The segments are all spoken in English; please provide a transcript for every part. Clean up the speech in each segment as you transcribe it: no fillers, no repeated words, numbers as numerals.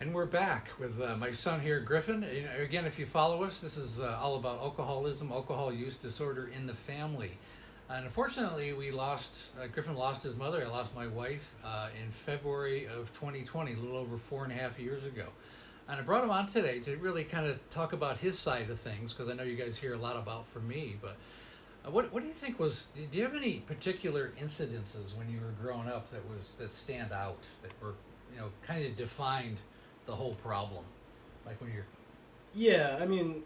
And we're back with my son here, Griffin. You know, again, if you follow us, this is all about alcoholism, alcohol use disorder in the family. And unfortunately, we lost, Griffin lost his mother. I lost my wife in February of 2020, a little over 4.5 years ago. And I brought him on today to really kind of talk about his side of things, because I know you guys hear a lot about from me. But what do you think do you have any particular incidences when you were growing up that stand out, that were, kind of defined the whole problem? Like when you're, Yeah, I mean,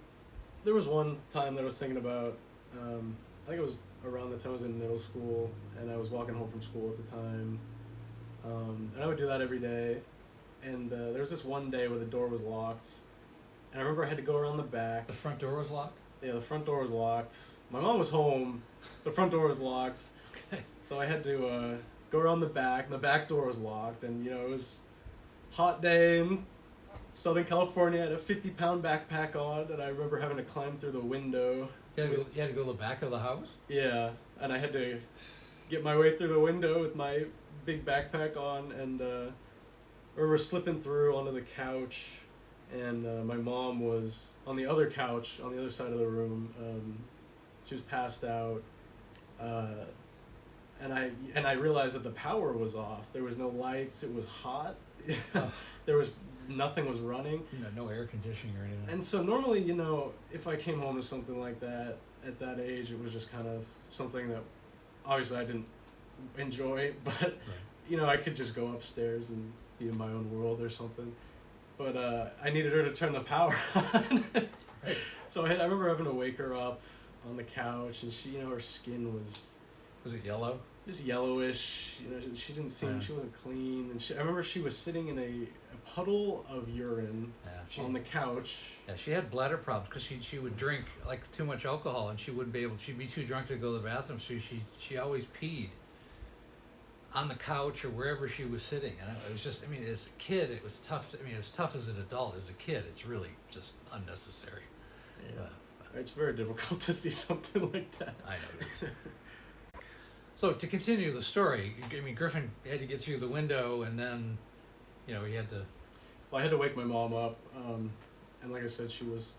there was one time that I was thinking about. I think it was around the time I was in middle school, and I was walking home from school at the time. And I would do that every day. And there was this one day where the door was locked, and I remember I had to go around the back. the front door was locked? Yeah, the front door was locked. My mom was home. The front door was locked. Okay. So I had to go around the back, and the back door was locked. And it was hot day in Southern California. I had a 50-pound backpack on, and I remember having to climb through the window. You had to go to the back of the house? Yeah, and I had to get my way through the window with my big backpack on, and I remember slipping through onto the couch, and my mom was on the other couch on the other side of the room. She was passed out, and I realized that the power was off. There was no lights. It was hot. There was nothing was running. No air conditioning or anything. And so normally, if I came home to something like that at that age, it was just kind of something that obviously I didn't enjoy, but Right. I could just go upstairs and be in my own world or something. But I needed her to turn the power on. Right. So I remember having to wake her up on the couch, and she, her skin was Was it yellow? just yellowish. She didn't seem, Yeah. she wasn't clean. And I remember she was sitting in a puddle of urine on the couch. Yeah, she had bladder problems because she would drink like too much alcohol, and she'd be too drunk to go to the bathroom, so she always peed on the couch or wherever she was sitting. And it was just, as a kid it was tough as tough as an adult. As a kid it's really just unnecessary. Yeah. It's very difficult to see something like that. I know. So to continue the story, Griffin had to get through the window, and then he had to. Well, I had to wake my mom up, and like I said, she was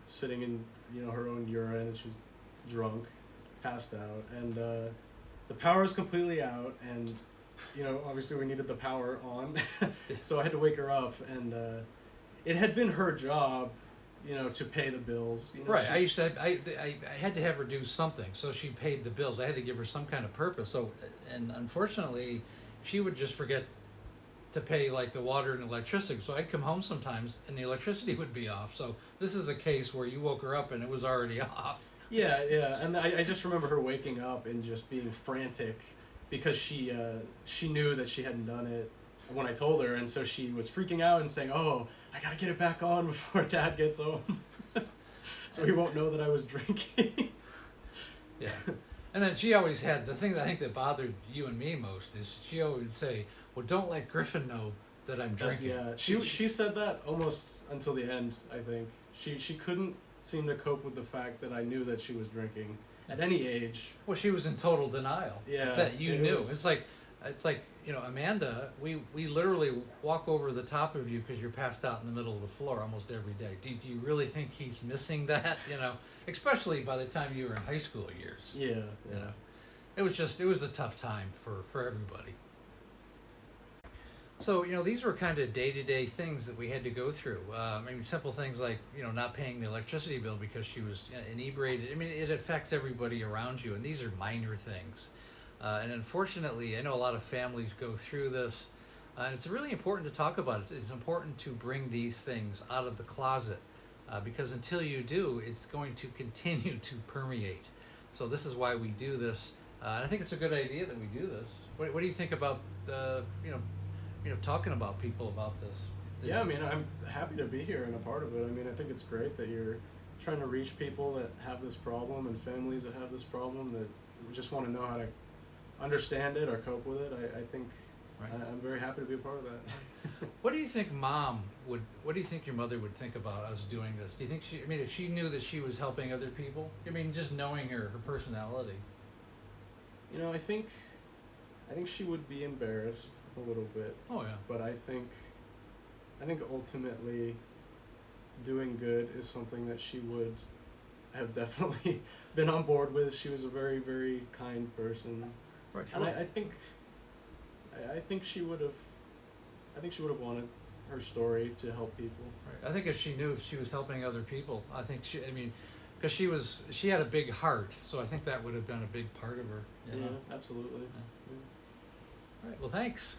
sitting in her own urine, and she was drunk, passed out, and the power was completely out, and obviously we needed the power on, so I had to wake her up, and it had been her job, to pay the bills. Right. I had to have her do something, so she paid the bills. I had to give her some kind of purpose. So, and unfortunately, she would just forget to pay like the water and electricity. So I'd come home sometimes, and the electricity would be off. So this is a case where you woke her up and it was already off. Yeah, and I just remember her waking up and just being frantic because she knew that she hadn't done it when I told her, and so she was freaking out and saying, "Oh, I gotta get it back on before Dad gets home, so he won't know that I was drinking." Yeah, and then she always had the thing that I think that bothered you and me most is she always would say, "Well, don't let Griffin know that I'm drinking." Yeah, she said that almost until the end. I think she couldn't seem to cope with the fact that I knew that she was drinking at any age. Well, she was in total denial. Yeah, That you knew. It's like Amanda, we literally walk over the top of you because you're passed out in the middle of the floor almost every day. Do you really think he's missing that? Especially by the time you were in high school years. Yeah. It was a tough time for everybody. So, these were kind of day-to-day things that we had to go through. Simple things like, not paying the electricity bill because she was inebriated. It affects everybody around you, and these are minor things. And unfortunately, I know a lot of families go through this, and it's really important to talk about it. It's important to bring these things out of the closet, because until you do, it's going to continue to permeate. So this is why we do this, and I think it's a good idea that we do this. What do you think about talking about people about this? Yeah, I'm happy to be here and a part of it. I think it's great that you're trying to reach people that have this problem and families that have this problem that just want to know how to understand it or cope with it. I think right. I'm very happy to be a part of that. What do you think what do you think your mother would think about us doing this? Do you think if she knew that she was helping other people, just knowing her personality? I think she would be embarrassed a little bit. Oh yeah. But I think I think ultimately doing good is something that she would have definitely been on board with. She was a very, very kind person. Right. And Well, I think she would have wanted her story to help people. right. I think if she knew she was helping other people, I think I mean, because she had a big heart, so I think that would have been a big part of her. You know? Yeah, absolutely. All right. Well, thanks.